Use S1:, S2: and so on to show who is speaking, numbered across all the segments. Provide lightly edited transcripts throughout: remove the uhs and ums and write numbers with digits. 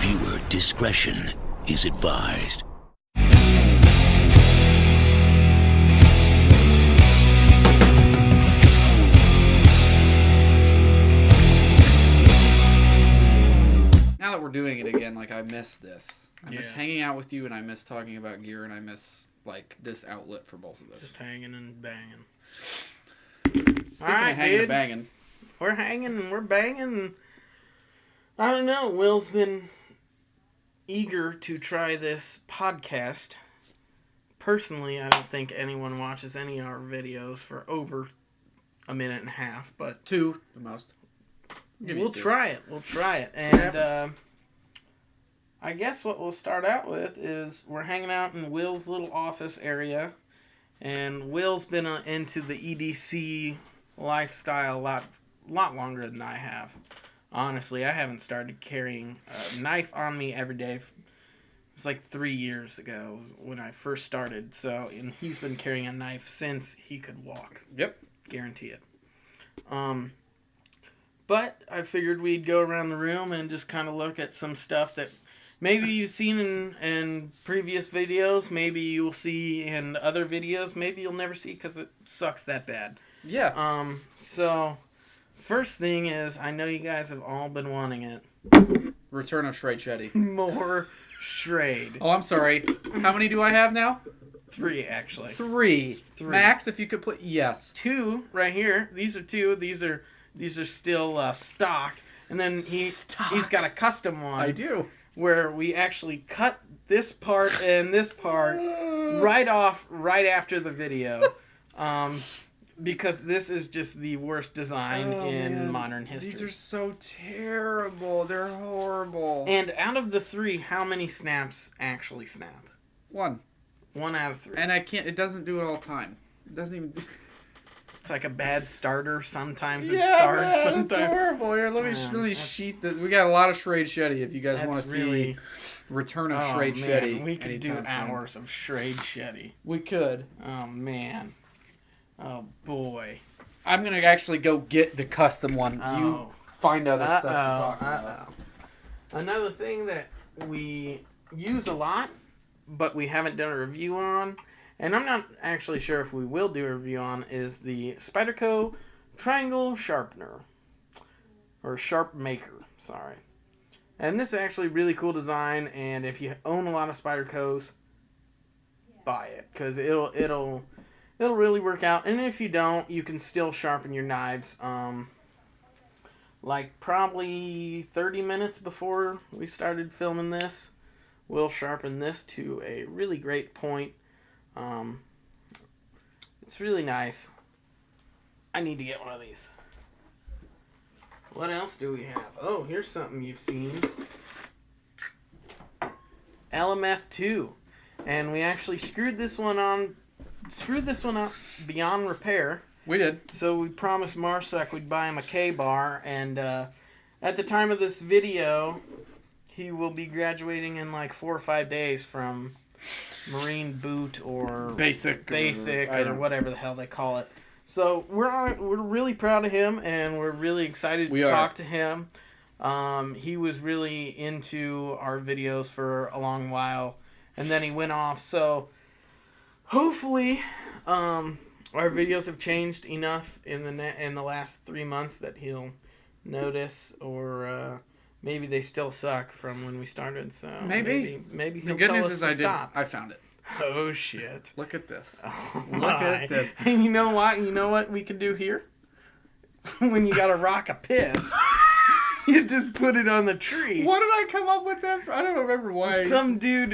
S1: Viewer discretion is advised.
S2: Now that we're doing it again, like, I miss this. I miss
S3: Yes.
S2: hanging out with you, and I miss talking about gear, and I miss, like, this outlet for both of us.
S3: Just hanging and banging.
S2: Speaking
S3: Alright,
S2: of hanging
S3: dude.
S2: and banging.
S3: We're hanging and we're banging. I don't know. Will's been eager to try this podcast. Personally, I don't think anyone watches any of our videos for over a minute and a half, but
S2: 2, the most.
S3: we'll try it. We'll try it.
S2: happens.
S3: And I guess what we'll start out with is we're hanging out in Will's little office area. And Will's been into the EDC lifestyle a lot longer than I have. Honestly, I haven't started carrying a knife on me every day. It was like 3 years ago when I first started. So, and he's been carrying a knife since he could walk.
S2: Yep.
S3: Guarantee it. But I figured we'd go around the room and just kind of look at some stuff that maybe you've seen in previous videos. Maybe you'll see in other videos. Maybe you'll never see because it sucks that bad.
S2: Yeah.
S3: So, first thing is, I know you guys have all been wanting it.
S2: Return of Shrade Shetty.
S3: More Shrade.
S2: Oh, I'm sorry. How many do I have now?
S3: 3, actually.
S2: 3. Max, if you could put... Yes.
S3: 2 right here. These are 2. These are still stock. And then he's got a custom one.
S2: I do.
S3: Where we actually cut this part and this part right after the video. Because this is just the worst design in modern history.
S2: These are so terrible. They're horrible.
S3: And out of the 3, how many snaps actually snap?
S2: 1.
S3: 1 out of 3.
S2: And I can't... It doesn't do it all the time. It doesn't even...
S3: It's like a bad starter. Sometimes it
S2: Yeah,
S3: starts.
S2: man,
S3: Sometimes
S2: it's horrible. Here, let me really sheath this. We got a lot of Shrade Shetty if you guys want to see Return of Shrade Shetty.
S3: We could do
S2: anytime soon.
S3: hours of Shrade Shetty.
S2: We could.
S3: Oh, man. Oh, boy.
S2: I'm going to actually go get the custom one. You find other stuff to talk about.
S3: Another thing that we use a lot, but we haven't done a review on, and I'm not actually sure if we will do a review on, is the Spyderco Triangle Sharpener. Or Sharp Maker, sorry. And this is actually really cool design, and if you own a lot of Spydercos, buy it, because it'll really work out. And if you don't, you can still sharpen your knives. Like probably 30 minutes before we started filming this, we'll sharpen this to a really great point. It's really nice. I need to get one of these. What else do we have? Oh, here's something you've seen. LMF2. And we actually screwed this one up beyond repair.
S2: We did.
S3: So we promised Marsak we'd buy him a K-bar, and at the time of this video, he will be graduating in like 4 or 5 days from Marine boot or
S2: Basic
S3: or whatever the hell they call it. So we're really proud of him, and we're really excited to talk to him. He was really into our videos for a long while, and then he went off. So hopefully, our videos have changed enough in the last 3 months that he'll notice, or maybe they still suck from when we started. So maybe he'll
S2: the good
S3: tell
S2: news
S3: us
S2: is
S3: to stop.
S2: I found it.
S3: Oh shit!
S2: Look at this.
S3: Oh,
S2: Look at this.
S3: And you know what? You know what we could do here? When you got a rock of piss, you just put it on the tree.
S2: What did I come up with that? I don't remember why.
S3: Some dude,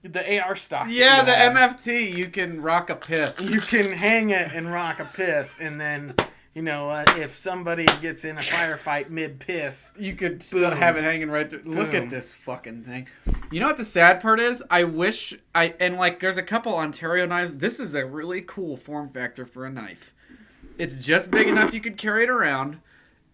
S3: the AR stock.
S2: Yeah, the MFT. You can rock a piss.
S3: You can hang it and rock a piss, and then, you know what? If somebody gets in a firefight mid-piss,
S2: you could still have it hanging right there. Look
S3: Boom.
S2: at this fucking thing. You know what the sad part is? I wish there's a couple Ontario knives. This is a really cool form factor for a knife. It's just big enough you could carry it around.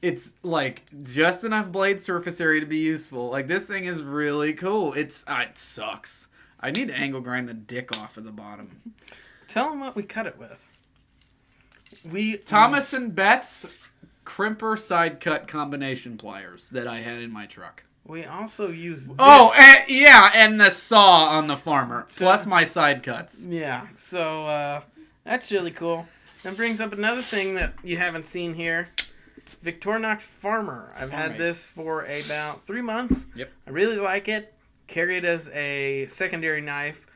S2: It's like just enough blade surface area to be useful. Like, this thing is really cool. It sucks. I need to angle grind the dick off of the bottom.
S3: Tell them what we cut it with.
S2: Thomas & Betts crimper side cut combination pliers that I had in my truck.
S3: We also use this.
S2: Oh, and the saw on the farmer, plus my side cuts.
S3: Yeah, so that's really cool. That brings up another thing that you haven't seen here. Victorinox Farmer. I've had this for about 3 months.
S2: Yep.
S3: I really like it. Carry it as a secondary knife.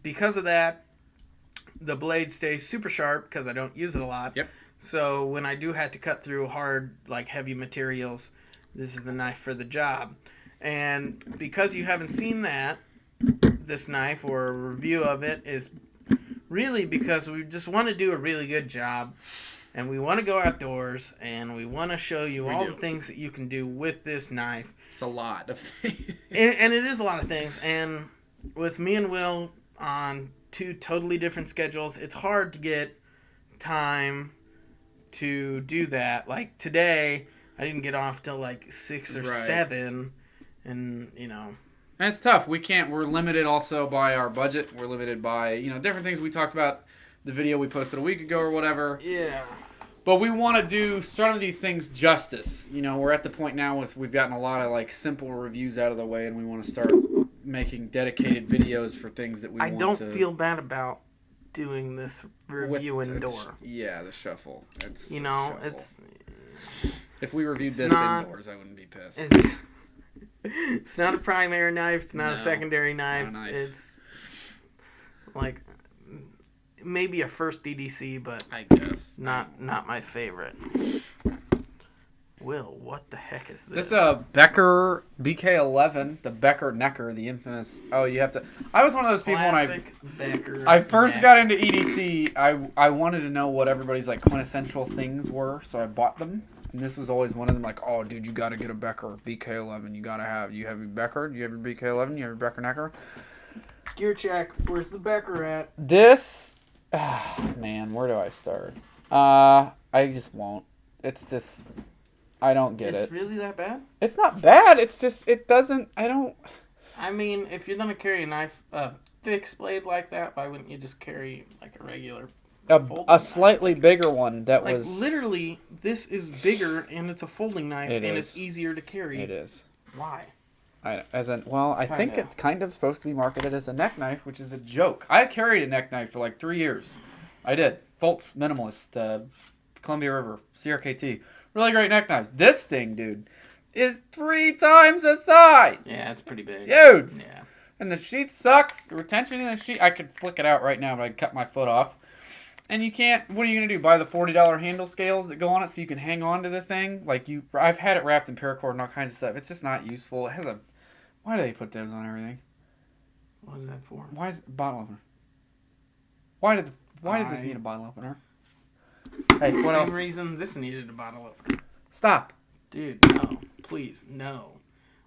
S3: Because of that, the blade stays super sharp because I don't use it a lot.
S2: Yep.
S3: So when I do have to cut through hard, like heavy materials, this is the knife for the job. And because you haven't seen this knife or a review of it is really because we just want to do a really good job. And we want to go outdoors, and we want to show you the things that you can do with this knife.
S2: It's a lot of things.
S3: And it is a lot of things. And with me and Will on 2 totally different schedules, it's hard to get time to do that. Like today, I didn't get off till like 6 or 7, and And
S2: it's tough. We're limited also by our budget. We're limited by, different things we talked about, the video we posted a week ago or whatever.
S3: Yeah.
S2: But we want to do some of these things justice. We're at the point now we've gotten a lot of like simple reviews out of the way, and we want to start making dedicated videos for things that we want to...
S3: I don't feel bad about doing this review indoor.
S2: Yeah, the shuffle. It's If we reviewed this indoors, I wouldn't be pissed.
S3: It's not a primary knife. It's not a secondary knife. It's like maybe a first DDC, but
S2: I guess
S3: not my favorite. Will, what the heck is this?
S2: This is a Becker BK11, the Becker Necker, the infamous. Oh, you have to. I was one of those people when I first got into EDC. I wanted to know what everybody's like quintessential things were, so I bought them. And this was always one of them. Like, oh, dude, you got to get a Becker BK11. You got to have. You have your Becker. You have your BK11. You have your Becker Necker.
S3: Gear check. Where's the Becker at?
S2: This. Man, where do I start? I just won't. It's just, I don't get it.
S3: It's really that bad?
S2: It's not bad. It's just, it doesn't, I don't.
S3: I mean, if you're going to carry a knife, a fixed blade like that, why wouldn't you just carry like a regular
S2: a slightly bigger one that
S3: like,
S2: was.
S3: Literally, this is bigger and it's a folding knife it's easier to carry.
S2: It is.
S3: Why?
S2: I think it's kind of supposed to be marketed as a neck knife, which is a joke. I carried a neck knife for like 3 years. I did. Fultz Minimalist, Columbia River, CRKT. Really great neck knives. This thing, dude, is 3 times the size.
S3: Yeah, it's pretty big.
S2: Dude.
S3: Yeah. And
S2: the sheath sucks. The retention in the sheath. I could flick it out right now, but I'd cut my foot off. And you can't. What are you gonna do? Buy the $40 handle scales that go on it so you can hang on to the thing? I've had it wrapped in paracord and all kinds of stuff. It's just not useful. It has a. Why do they put those on everything?
S3: What is that for?
S2: Why is it bottle opener? Why did this need a bottle opener? Hey, what else?
S3: Same reason this needed a bottle opener.
S2: Stop.
S3: Dude, no. Please, no.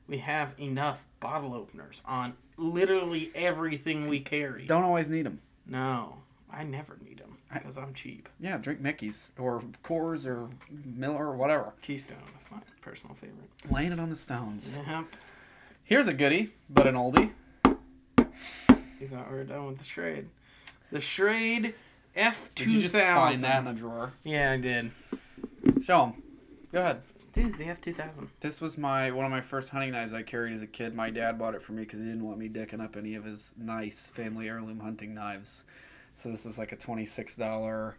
S3: We have enough bottle openers on literally everything we carry.
S2: Don't always need them.
S3: No. I never need them because I'm cheap.
S2: Yeah, drink Mickey's or Coors or Miller or whatever.
S3: Keystone is my personal favorite.
S2: Laying it on the stones.
S3: Yep.
S2: Here's a goodie, but an oldie.
S3: You thought we were done with the Schrade. The Schrade F2000.
S2: Did you just find that in the drawer?
S3: Yeah, I did.
S2: Show them. Go ahead.
S3: Dude, the F2000.
S2: This was one of my first hunting knives I carried as a kid. My dad bought it for me because he didn't want me dicking up any of his nice family heirloom hunting knives. So this was like a $26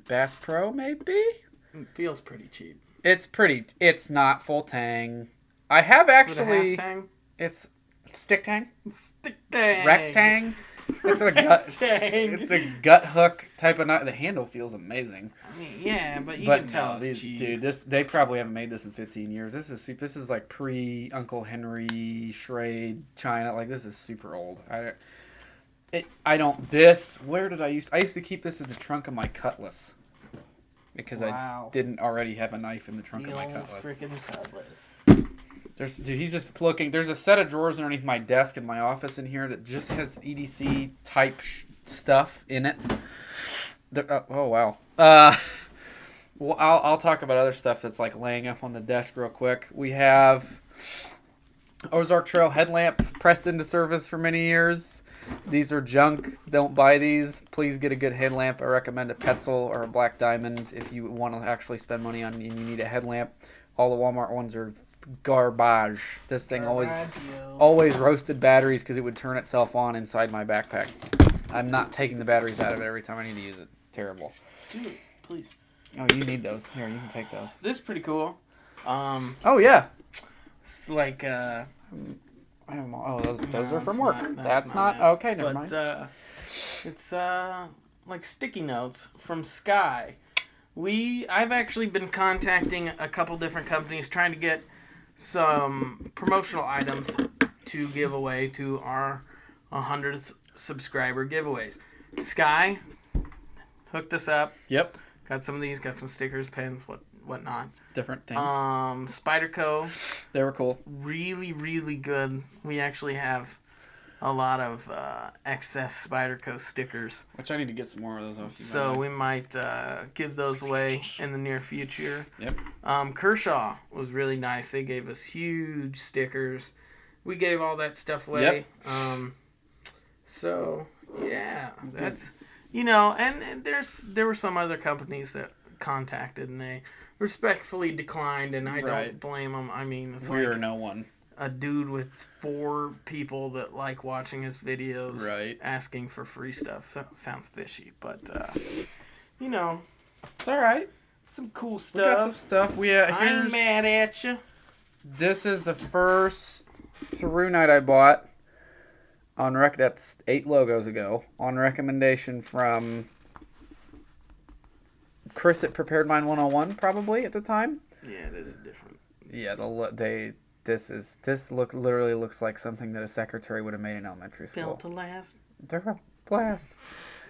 S2: Bass Pro, maybe?
S3: It feels pretty cheap.
S2: It's not full tang. I have actually.
S3: Is it half tang?
S2: It's stick tang.
S3: Stick tang.
S2: Rectang. It's a gut. It's a gut hook type of knife. The handle feels amazing.
S3: I mean, yeah, but you can tell it's cheap.
S2: Dude, they probably haven't made this in 15 years. This is like pre Uncle Henry Schrade China. Like this is super old. Where did I used to keep this in the trunk of my Cutlass because I didn't already have a knife in the trunk of my Cutlass.
S3: Freaking Cutlass.
S2: He's just looking. There's a set of drawers underneath my desk in my office in here that just has EDC type stuff in it. Oh wow. Well, I'll talk about other stuff that's like laying up on the desk real quick. We have Ozark Trail headlamp pressed into service for many years. These are junk. Don't buy these. Please get a good headlamp. I recommend a Petzl or a Black Diamond if you want to actually spend money on and you need a headlamp. All the Walmart ones are garbage. This thing always roasted batteries because it would turn itself on inside my backpack. I'm not taking the batteries out of it every time I need to use it. Terrible.
S3: Dude, please.
S2: Oh, you need those. Here, you can take those.
S3: This is pretty cool.
S2: Oh, yeah.
S3: It's like,
S2: oh, those are from work. That's not okay, never mind.
S3: It's like sticky notes from Sky. I've actually been contacting a couple different companies trying to get some promotional items to give away to our 100th subscriber giveaways. Sky hooked us up.
S2: Yep.
S3: Got some of these, got some stickers, pens, whatnot.
S2: Different things.
S3: Spyderco.
S2: They were cool.
S3: Really, really good. We actually have a lot of excess Spyderco stickers.
S2: Which I need to get some more of those off.
S3: So we might give those away in the near future.
S2: Yep.
S3: Kershaw was really nice. They gave us huge stickers. We gave all that stuff away.
S2: Yep.
S3: So yeah, that's and there were some other companies that contacted and they respectfully declined, and I don't blame them. I mean, it's
S2: we are no one.
S3: A dude with 4 people that like watching his videos, asking for free stuff. That sounds fishy, but
S2: it's all right.
S3: Some cool stuff.
S2: We got some stuff.
S3: I ain't mad at you.
S2: This is the first through night I bought on that's 8 logos ago on recommendation from Chris at Prepared Mind 101 probably at the time.
S3: Yeah, it is different.
S2: Yeah, this literally looks like something that a secretary would have made in elementary school.
S3: Built to last.
S2: They're a blast.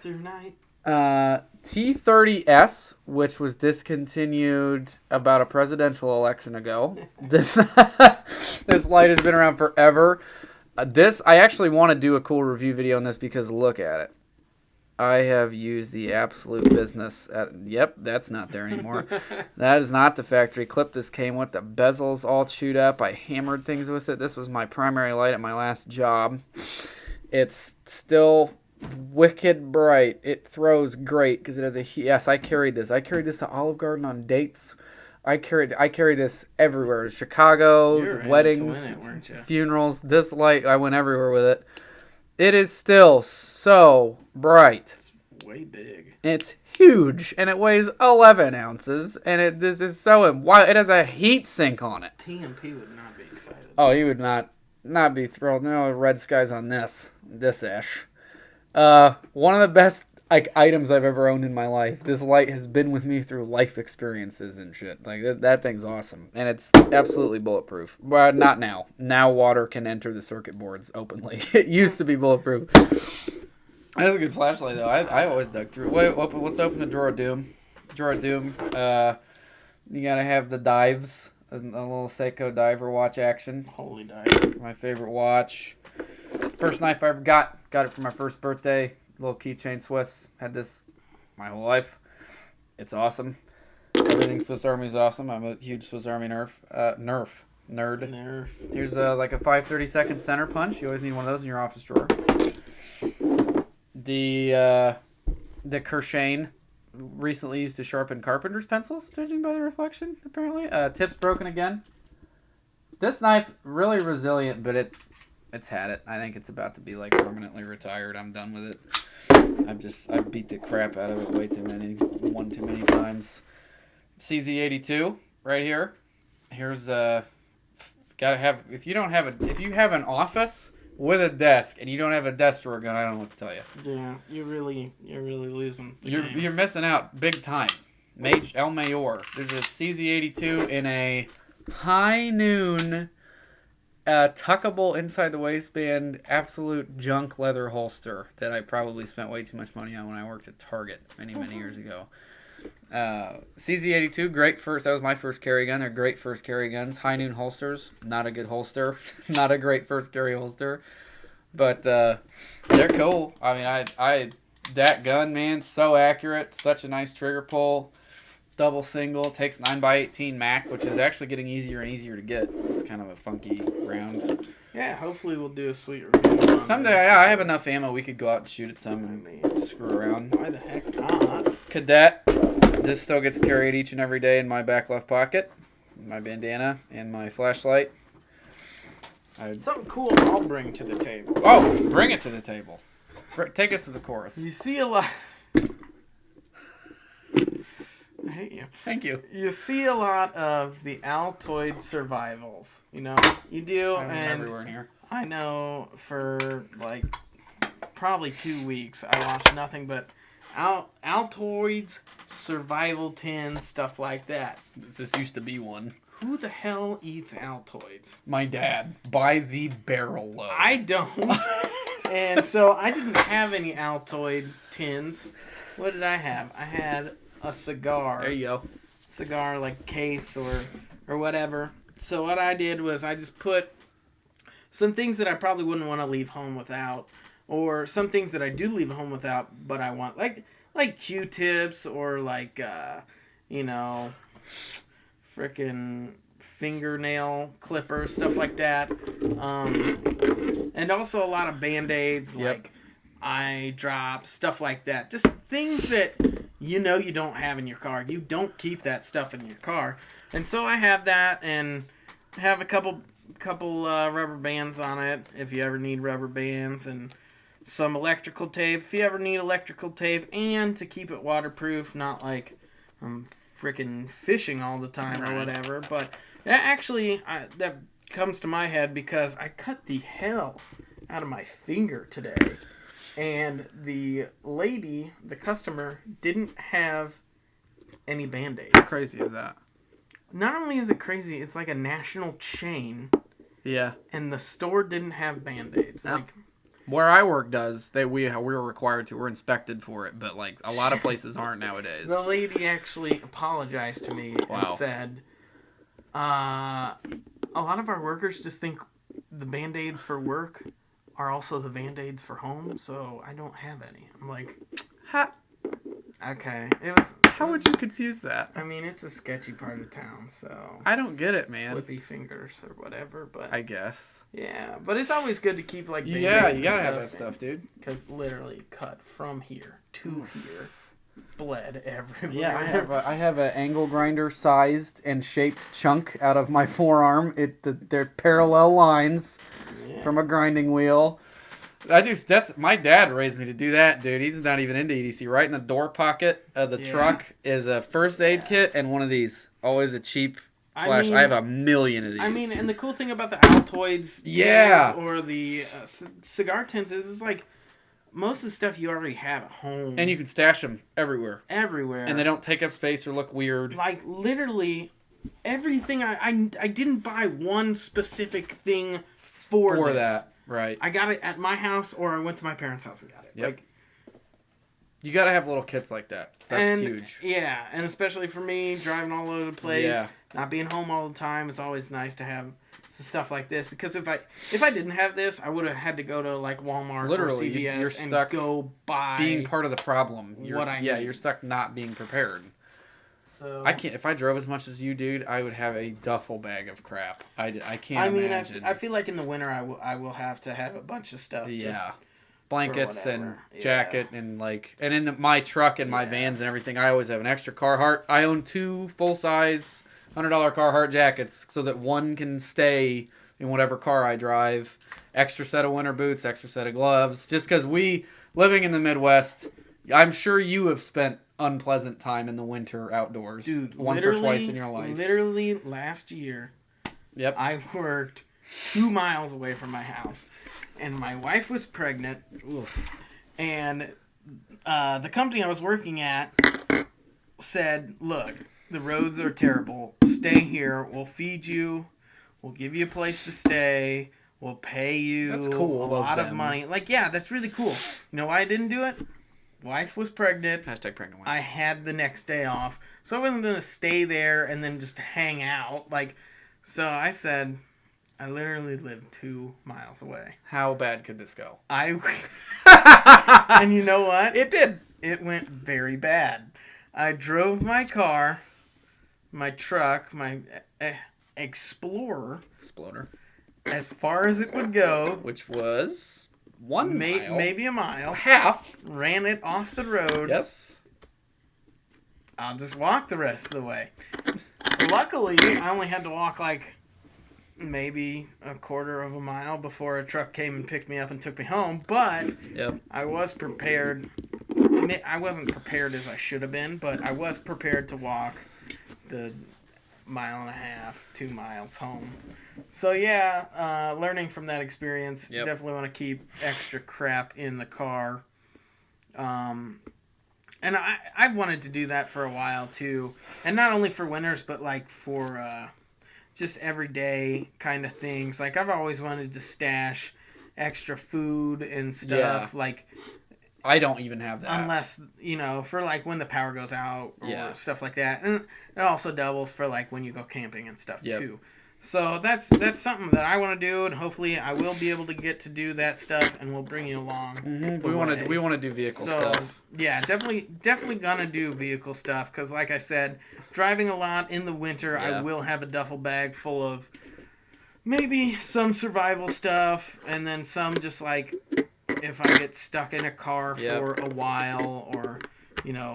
S3: Through night.
S2: T30S, which was discontinued about a presidential election ago. This light has been around forever. I actually want to do a cool review video on this because look at it. I have used the absolute business. Yep, that's not there anymore. That is not the factory clip. This came with the bezels all chewed up. I hammered things with it. This was my primary light at my last job. It's still wicked bright. It throws great because it has yes, I carried this. I carried this to Olive Garden on dates. I carry this everywhere. Chicago, weddings, funerals. This light, I went everywhere with it. It is still so bright.
S3: It's way big.
S2: It's huge, and it weighs 11 ounces, and this is so wild. It has a heat sink on it.
S3: TMP would not be excited.
S2: Oh, he would not be thrilled. No red skies on this ish. One of the best items I've ever owned in my life. This light has been with me through life experiences and shit. Like that thing's awesome, and it's absolutely bulletproof. But not now. Now water can enter the circuit boards openly. It used to be bulletproof. That's a good flashlight though. I always dug through. Wait, let's open the drawer of doom. Drawer of doom. You gotta have the dives. A little Seiko diver watch action.
S3: Holy dive.
S2: My favorite watch. First knife I ever got. Got it for my first birthday. Little keychain Swiss. Had this my whole life. It's awesome. Everything Swiss Army is awesome. I'm a huge Swiss Army nerd. Here's like a 5/32 center punch. You always need one of those in your office drawer. The Kershane recently used to sharpen carpenter's pencils, judging by the reflection, apparently. Tip's broken again. This knife, really resilient, but it's had it. I think it's about to be like permanently retired. I'm done with it. I beat the crap out of it one too many times. CZ82 right here. Here's gotta have if you have an office with a desk and you don't have a desk drawer gun, I don't know what to tell you.
S3: Yeah, you're really losing.
S2: You're missing out big time. El Mayor. There's a CZ82 in a high noon. Tuckable inside the waistband, absolute junk leather holster that I probably spent way too much money on when I worked at Target many years ago. CZ82, great first. That was my first carry gun. They're great first carry guns. High noon holsters, not a good holster, not a great first carry holster, but they're cool. I mean, that gun, man, so accurate, such a nice trigger pull. Double single, takes 9x18 Mac, which is actually getting easier and easier to get. It's kind of a funky round.
S3: Yeah, hopefully we'll do a sweet review.
S2: Someday, I have enough ammo. We could go out and shoot at some and screw around.
S3: Why the heck not?
S2: Cadet. This still gets carried each and every day in my back left pocket. my bandana and my flashlight.
S3: Something cool I'll bring to the table.
S2: Oh, bring it to the table. Take us to the chorus.
S3: You see a lot... I hate you.
S2: Thank you.
S3: You see a lot of the Altoid survivals. You know, you do, and
S2: everywhere in here.
S3: I know for like probably 2 weeks I watched nothing but Altoids, survival tins, stuff like that.
S2: This used to be one.
S3: Who the hell eats Altoids?
S2: My dad, by the barrel load.
S3: I don't. And so I didn't have any Altoid tins. What did I have? I had a cigar.
S2: There you go.
S3: Cigar like case or whatever. So what I did was I just put some things that I probably wouldn't want to leave home without, or some things that I do leave home without, but I want like Q-tips or like frickin' fingernail clippers, stuff like that. And also a lot of Band-Aids, like eye drops, stuff like that. Just things that you don't have in your car. You don't keep that stuff in your car. And so I have that, and have a couple rubber bands on it if you ever need rubber bands, and some electrical tape if you ever need electrical tape, and to keep it waterproof, not like I'm freaking fishing all the time or whatever. But that actually that comes to my head because I cut the hell out of my finger today, and the lady, the customer, didn't have any Band-Aids.
S2: How crazy is that?
S3: Not only is it crazy, it's like a national chain.
S2: Yeah.
S3: And the store didn't have Band-Aids.
S2: No.
S3: Like,
S2: where I work does, we were required to. We're inspected for it, but like a lot of places aren't nowadays.
S3: The lady actually apologized to me and said, a lot of our workers just think the Band-Aids for work are also the Band-Aids for home, so I don't have any. I'm like, okay.
S2: How would you confuse that?
S3: I mean, it's a sketchy part of town, so
S2: I don't get it, man.
S3: Slippy fingers or whatever, but
S2: I guess.
S3: Yeah, but it's always good to keep like Band-Aids.
S2: Yeah, you gotta have that stuff, dude.
S3: Because literally cut from here to here, bled everywhere.
S2: Yeah, I have an angle grinder sized and shaped chunk out of my forearm. They're parallel lines from a grinding wheel. That's my dad raised me to do that, dude. He's not even into EDC. Right in the door pocket of the truck is a first aid kit and one of these. Always a cheap flash. I have a million of these.
S3: I mean, and the cool thing about the Altoids tins or the cigar tins is like most of the stuff you already have at home.
S2: And you can stash them everywhere.
S3: Everywhere.
S2: And they don't take up space or look weird.
S3: Like, literally, everything. I didn't buy one specific thing for this.
S2: That. Right.
S3: I got it at my house, or I went to my parents' house and got it.
S2: Yep.
S3: Like,
S2: you gotta have little kits like that. That's huge.
S3: Yeah, and especially for me, driving all over the place, not being home all the time, it's always nice to have stuff like this. Because if I didn't have this, I would have had to go to like Walmart or CVS
S2: you're
S3: and
S2: stuck
S3: go buy
S2: being part of the problem.
S3: need.
S2: You're stuck not being prepared.
S3: So
S2: I can't. If I drove as much as you, dude, I would have a duffel bag of crap. I can't imagine.
S3: I feel like in the winter I will have to have a bunch of stuff.
S2: Yeah, blankets and jacket and and in my truck and my vans and everything, I always have an extra Carhartt. I own 2 full-size $100 Carhartt jackets so that one can stay in whatever car I drive. Extra set of winter boots, extra set of gloves. Just because living in the Midwest, I'm sure you have spent unpleasant time in the winter outdoors.
S3: Dude,
S2: once or twice in your life.
S3: Literally last year, I worked 2 miles away from my house, and my wife was pregnant.
S2: Oof.
S3: And the company I was working at said, look, the roads are terrible. Stay here. We'll feed you. We'll give you a place to stay. We'll pay you
S2: that's cool.
S3: a lot of money. Like, yeah, that's really cool. You know why I didn't do it? Wife was pregnant.
S2: # pregnant wife.
S3: I had the next day off. So I wasn't going to stay there and then just hang out. So I said, I literally lived 2 miles away.
S2: How bad could this go?
S3: And you know what?
S2: It did.
S3: It went very bad. I drove my car, my truck, my Explorer, as far as it would go.
S2: Which was 1 mile.
S3: Maybe a mile.
S2: Half.
S3: Ran it off the road.
S2: Yes.
S3: I'll just walk the rest of the way. A luckily, I only had to walk like maybe a quarter of a mile before a truck came and picked me up and took me home. But I was prepared. I wasn't prepared as I should have been, but I was prepared to walk the 1.5, 2 miles home. So yeah, learning from that experience, definitely want to keep extra crap in the car. And I've wanted to do that for a while too, and not only for winters, but like for just everyday kind of things. Like I've always wanted to stash extra food and stuff. Like
S2: I don't even have that
S3: unless for like when the power goes out or stuff like that, and it also doubles for like when you go camping and stuff too. So that's something that I want to do, and hopefully I will be able to get to do that stuff, and we'll bring you along.
S2: Mm-hmm. We want to do vehicle stuff.
S3: Yeah, definitely gonna do vehicle stuff because, like I said, driving a lot in the winter, I will have a duffel bag full of maybe some survival stuff, and then some just like if I get stuck in a car for a while or.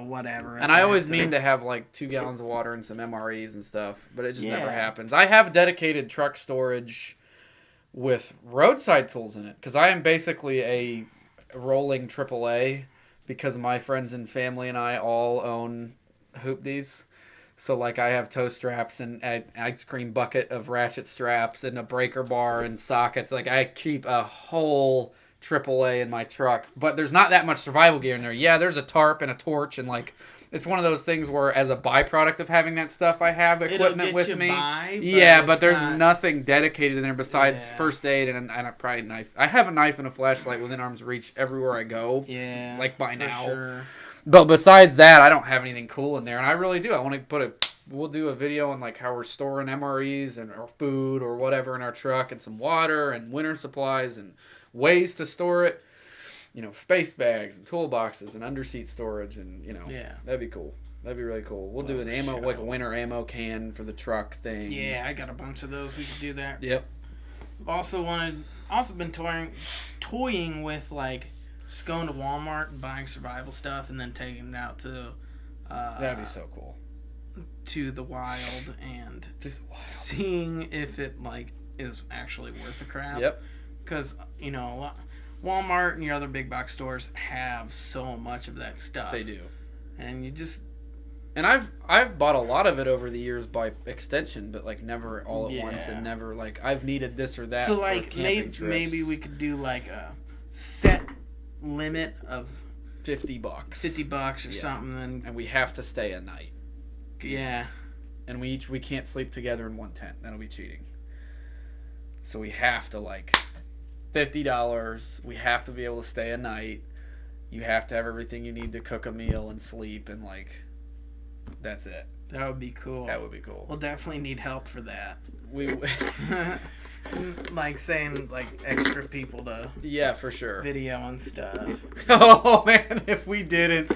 S3: Whatever.
S2: And I always mean to have like 2 gallons of water and some MREs and stuff, but it just never happens. I have dedicated truck storage with roadside tools in it because I am basically a rolling AAA because my friends and family and I all own hoopties. So like I have toe straps and an ice cream bucket of ratchet straps and a breaker bar and sockets. Like I keep a whole AAA in my truck, but there's not that much survival gear in there. Yeah, there's a tarp and a torch, and like it's one of those things where, as a byproduct of having that stuff, I have equipment with me. But there's nothing dedicated in there besides first aid and probably a knife. I have a knife and a flashlight within arm's reach everywhere I go.
S3: Yeah,
S2: like by now.
S3: Sure.
S2: But besides that, I don't have anything cool in there, and I really do. I want to we'll do a video on like how we're storing MREs and or food or whatever in our truck, and some water and winter supplies and ways to store it, space bags and toolboxes and underseat storage, and that'd be cool. That'd be really cool. We'll do an ammo, like a winter ammo can for the truck thing.
S3: Yeah, I got a bunch of those. We could do that.
S2: Yep.
S3: I've also been toying with like just going to Walmart and buying survival stuff and then taking it out to.
S2: That'd be so cool.
S3: To the wild and seeing if it like is actually worth the crap.
S2: Yep.
S3: Because, Walmart and your other big box stores have so much of that stuff.
S2: They do.
S3: And you just...
S2: And I've bought a lot of it over the years by extension, but, like, never all at once, and never, like, I've needed this or that.
S3: So, like, maybe we could do, like, a set limit of...
S2: $50.
S3: $50 or something.
S2: And we have to stay a night.
S3: Yeah.
S2: And we can't sleep together in one tent. That'll be cheating. So we have to, like... $50. We have to be able to stay a night. You have to have everything you need to cook a meal and sleep, and like that's it.
S3: That would be cool.
S2: That would be cool.
S3: We'll definitely need help for that.
S2: We
S3: like saying like extra people to
S2: for sure
S3: video and stuff.
S2: Oh man, if we didn't.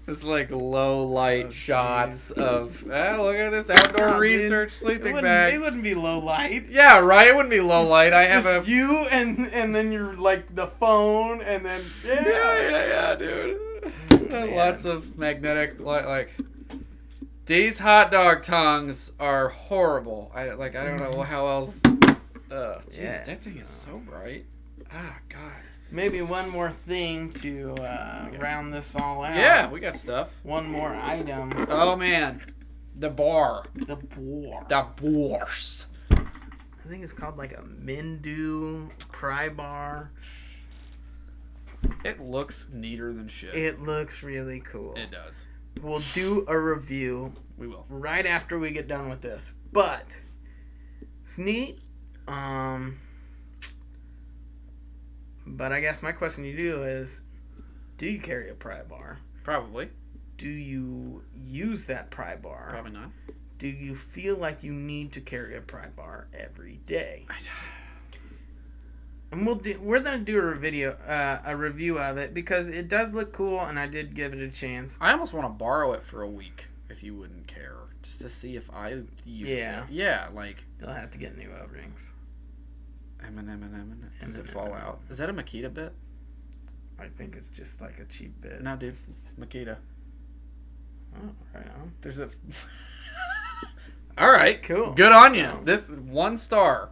S2: It's like low light shots of, look at this outdoor research sleeping bag.
S3: It wouldn't be low light.
S2: Yeah, right. It wouldn't be low light. I have
S3: just you and then you're like the phone and then
S2: yeah, dude. Lots of magnetic light. Like these hot dog tongues are horrible. I don't know how else. Jeez, that thing is so bright. Ah, God.
S3: Maybe one more thing to round this all out.
S2: Yeah, we got stuff.
S3: One more item.
S2: Oh, man. The bar.
S3: The boar.
S2: The boars.
S3: I think it's called like a Mindu pry bar.
S2: It looks neater than shit.
S3: It looks really cool.
S2: It does.
S3: We'll do a review.
S2: We will.
S3: Right after we get done with this. But it's neat. But I guess my question to you is, do you carry a pry bar?
S2: Probably.
S3: Do you use that pry bar?
S2: Probably not.
S3: Do you feel like you need to carry a pry bar every day? And we're gonna do a review of it because it does look cool, and I did give it a chance.
S2: I almost want to borrow it for a week if you wouldn't care, just to see if I use it. Yeah, like
S3: you'll have to get new O-rings.
S2: Does it fall out? Is that a Makita bit?
S3: I think it's just like a cheap bit.
S2: No, dude. Makita.
S3: Oh, right on.
S2: There's a... All right.
S3: Cool.
S2: Good on you. This is 1 star.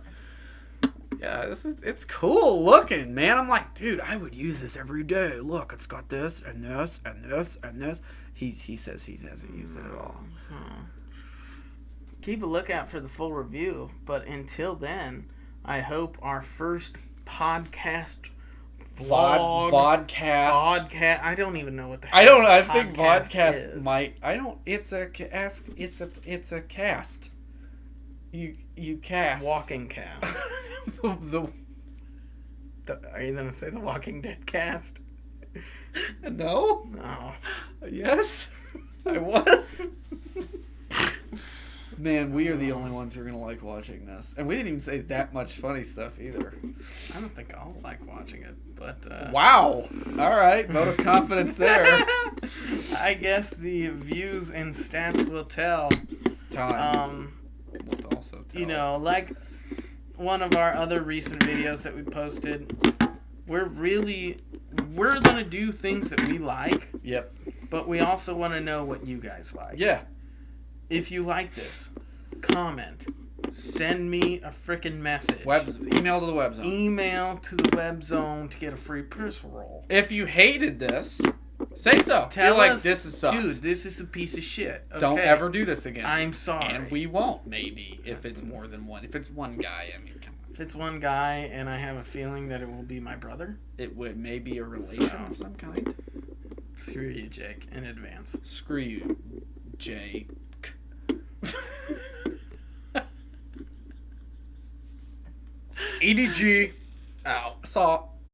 S2: Yeah, it's cool looking, man. I'm like, dude, I would use this every day. Look, it's got this and this and this and this. He says he hasn't used it at all.
S3: Keep a lookout for the full review, but until then, I hope our first podcast vodcast. I don't even know what the heck
S2: I think vodcast
S3: is.
S2: It's a cast. You cast.
S3: Walking cast. Are you gonna say the Walking Dead cast?
S2: No.
S3: No.
S2: Yes, I was. Man, we are the only ones who are gonna like watching this, and we didn't even say that much funny stuff either.
S3: I don't think I'll like watching it, but
S2: wow. All right, vote of confidence there.
S3: I guess the views and stats will tell.
S2: Time. Will also tell.
S3: You know, like one of our other recent videos that we posted, we're gonna do things that we like.
S2: Yep.
S3: But we also want to know what you guys like.
S2: Yeah.
S3: If you like this, comment. Send me a freaking message.
S2: Email to the web zone.
S3: Email to the web zone to get a free pistol roll.
S2: If you hated this, say so.
S3: Tell us,
S2: this is sucked.
S3: dude, this is a piece of shit. Okay?
S2: Don't ever do this again.
S3: I'm sorry.
S2: And we won't, maybe, if it's more than one. If it's one guy, I mean, come on.
S3: If it's one guy and I have a feeling that it will be my brother.
S2: It would maybe a relation of some kind.
S3: Screw you, Jake, in advance.
S2: Screw you, Jake.
S3: EDG out.
S2: Saw.